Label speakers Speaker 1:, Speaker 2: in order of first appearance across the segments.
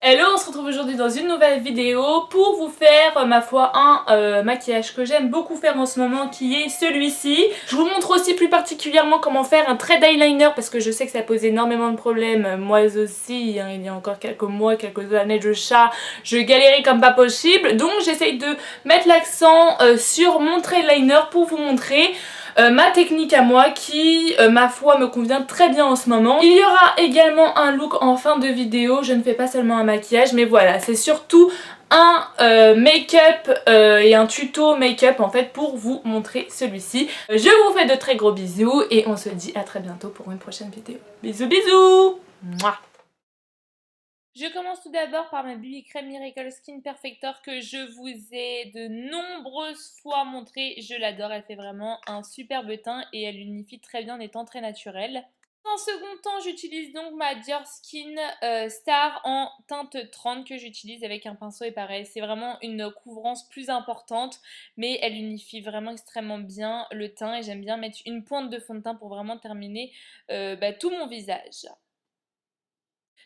Speaker 1: Hello, on se retrouve aujourd'hui dans une nouvelle vidéo pour vous faire, ma foi, un maquillage que j'aime beaucoup faire en ce moment qui est celui-ci. Je vous montre aussi plus particulièrement comment faire un trait d'eyeliner parce que je sais que ça pose énormément de problèmes, moi aussi, hein, il y a encore quelques mois, quelques années de chat, je galérais comme pas possible. Donc j'essaye de mettre l'accent sur mon trait d'eyeliner pour vous montrer ma technique à moi qui, ma foi, me convient très bien en ce moment. Il y aura également un look en fin de vidéo, je ne fais pas seulement un maquillage, mais voilà, c'est surtout un make-up et un tuto make-up en fait pour vous montrer celui-ci. Je vous fais de très gros bisous et on se dit à très bientôt pour une prochaine vidéo. Bisous bisous. Mouah. Je commence tout d'abord par ma BB Crème Miracle Skin Perfector que je vous ai de nombreuses fois montré. Je l'adore, elle fait vraiment un superbe teint et elle unifie très bien les teints très naturels. En second temps, j'utilise donc ma Dior Skin Star en teinte 30 que j'utilise avec un pinceau et pareil. C'est vraiment une couvrance plus importante mais elle unifie vraiment extrêmement bien le teint et j'aime bien mettre une pointe de fond de teint pour vraiment terminer tout mon visage.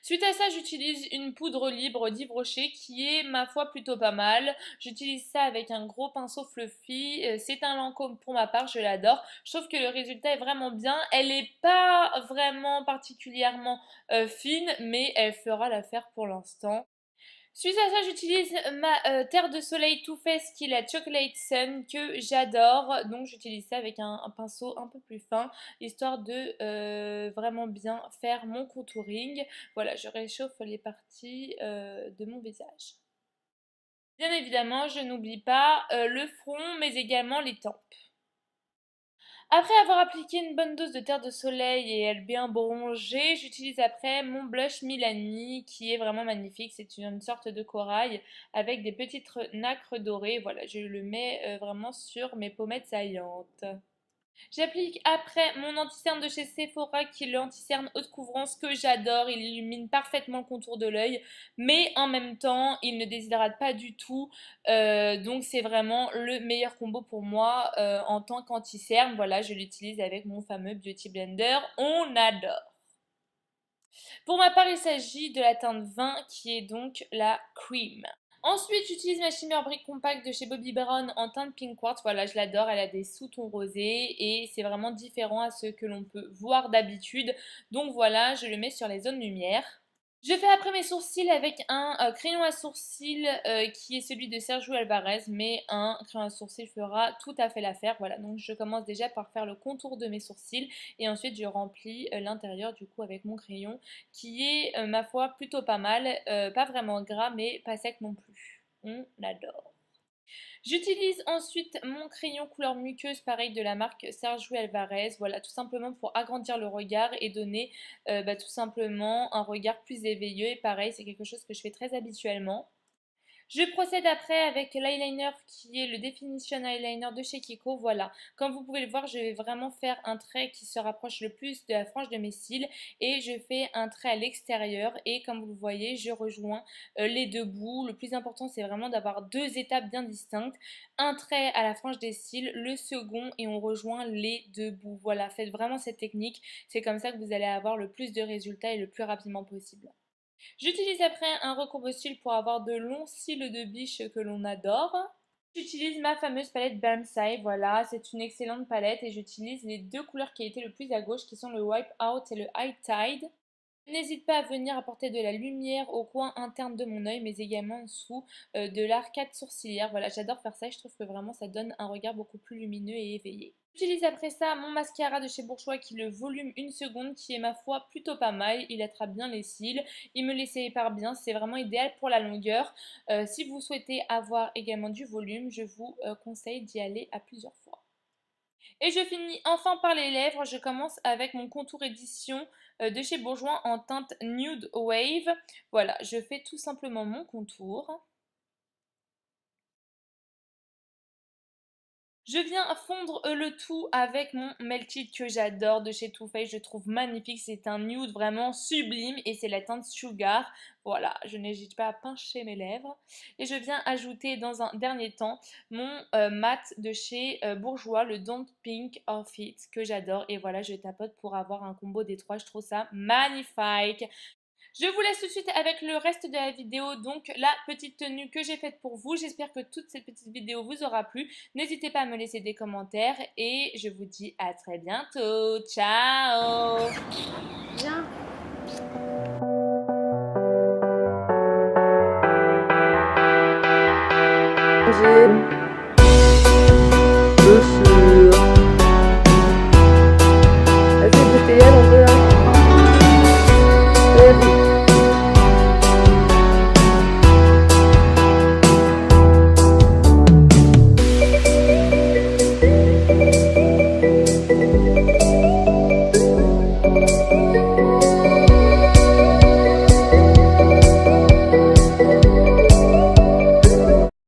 Speaker 1: Suite à ça, j'utilise une poudre libre d'Yves Rocher qui est, ma foi, plutôt pas mal. J'utilise ça avec un gros pinceau fluffy. C'est un Lancôme pour ma part, je l'adore. Je trouve que le résultat est vraiment bien. Elle n'est pas vraiment particulièrement fine, mais elle fera l'affaire pour l'instant. Suite à ça, j'utilise ma terre de soleil Too Faced qui est la Chocolate Sun que j'adore. Donc j'utilise ça avec un pinceau un peu plus fin, histoire de vraiment bien faire mon contouring. Voilà, je réchauffe les parties de mon visage. Bien évidemment, je n'oublie pas le front, mais également les tempes. Après avoir appliqué une bonne dose de terre de soleil et elle bien bronzée, j'utilise après mon blush Milani qui est vraiment magnifique. C'est une sorte de corail avec des petites nacres dorées. Voilà, je le mets vraiment sur mes pommettes saillantes. J'applique après mon anti-cerne de chez Sephora qui est le anti-cerne haute couvrance que j'adore. Il illumine parfaitement le contour de l'œil, mais en même temps, il ne déshydrate pas du tout. Donc c'est vraiment le meilleur combo pour moi en tant qu'anti-cerne. Voilà, je l'utilise avec mon fameux Beauty Blender. On adore. Pour ma part, il s'agit de la teinte 20 qui est donc la Cream. Ensuite, j'utilise ma Shimmer Brick Compact de chez Bobbi Brown en teinte Pink Quartz. Voilà, je l'adore, elle a des sous-tons rosés et c'est vraiment différent à ce que l'on peut voir d'habitude. Donc voilà, je le mets sur les zones lumière. Je fais après mes sourcils avec un crayon à sourcils qui est celui de Sergio Alvarez, mais un crayon à sourcils fera tout à fait l'affaire. Voilà, donc je commence déjà par faire le contour de mes sourcils et ensuite je remplis l'intérieur du coup avec mon crayon qui est, ma foi, plutôt pas mal, pas vraiment gras mais pas sec non plus. On adore. J'utilise ensuite mon crayon couleur muqueuse, pareil de la marque Sergio Alvarez, voilà, tout simplement pour agrandir le regard et donner tout simplement un regard plus éveillé. Et pareil, c'est quelque chose que je fais très habituellement. Je procède après avec l'eyeliner qui est le Definition Eyeliner de chez Kiko. Voilà, comme vous pouvez le voir, je vais vraiment faire un trait qui se rapproche le plus de la frange de mes cils et je fais un trait à l'extérieur et comme vous le voyez, je rejoins les deux bouts. Le plus important, c'est vraiment d'avoir deux étapes bien distinctes. Un trait à la frange des cils, le second et on rejoint les deux bouts. Voilà, faites vraiment cette technique. C'est comme ça que vous allez avoir le plus de résultats et le plus rapidement possible. J'utilise après un recourbe-cils pour avoir de longs cils de biche que l'on adore. J'utilise ma fameuse palette Balmsai, voilà, c'est une excellente palette et j'utilise les deux couleurs qui étaient le plus à gauche qui sont le Wipe Out et le High Tide. N'hésite pas à venir apporter de la lumière au coin interne de mon œil mais également en dessous de l'arcade sourcilière. Voilà, j'adore faire ça et je trouve que vraiment ça donne un regard beaucoup plus lumineux et éveillé. J'utilise après ça mon mascara de chez Bourjois qui est le volume 1 seconde qui est ma foi plutôt pas mal. Il attrape bien les cils, il me les sépare bien, c'est vraiment idéal pour la longueur. Si vous souhaitez avoir également du volume, je vous conseille d'y aller à plusieurs fois. Et je finis enfin par les lèvres, je commence avec mon contour édition de chez Bourjois en teinte Nude Wave. Voilà, je fais tout simplement mon contour. Je viens fondre le tout avec mon Melted que j'adore de chez Too Faced, je trouve magnifique, c'est un nude vraiment sublime et c'est la teinte Sugar. Voilà, je n'hésite pas à pincher mes lèvres. Et je viens ajouter dans un dernier temps mon mat de chez Bourjois, le Don't Pink Outfit que j'adore. Et voilà, je tapote pour avoir un combo des trois, je trouve ça magnifique. Je vous laisse tout de suite avec le reste de la vidéo, donc la petite tenue que j'ai faite pour vous. J'espère que toute cette petite vidéo vous aura plu. N'hésitez pas à me laisser des commentaires et je vous dis à très bientôt. Ciao.
Speaker 2: Viens.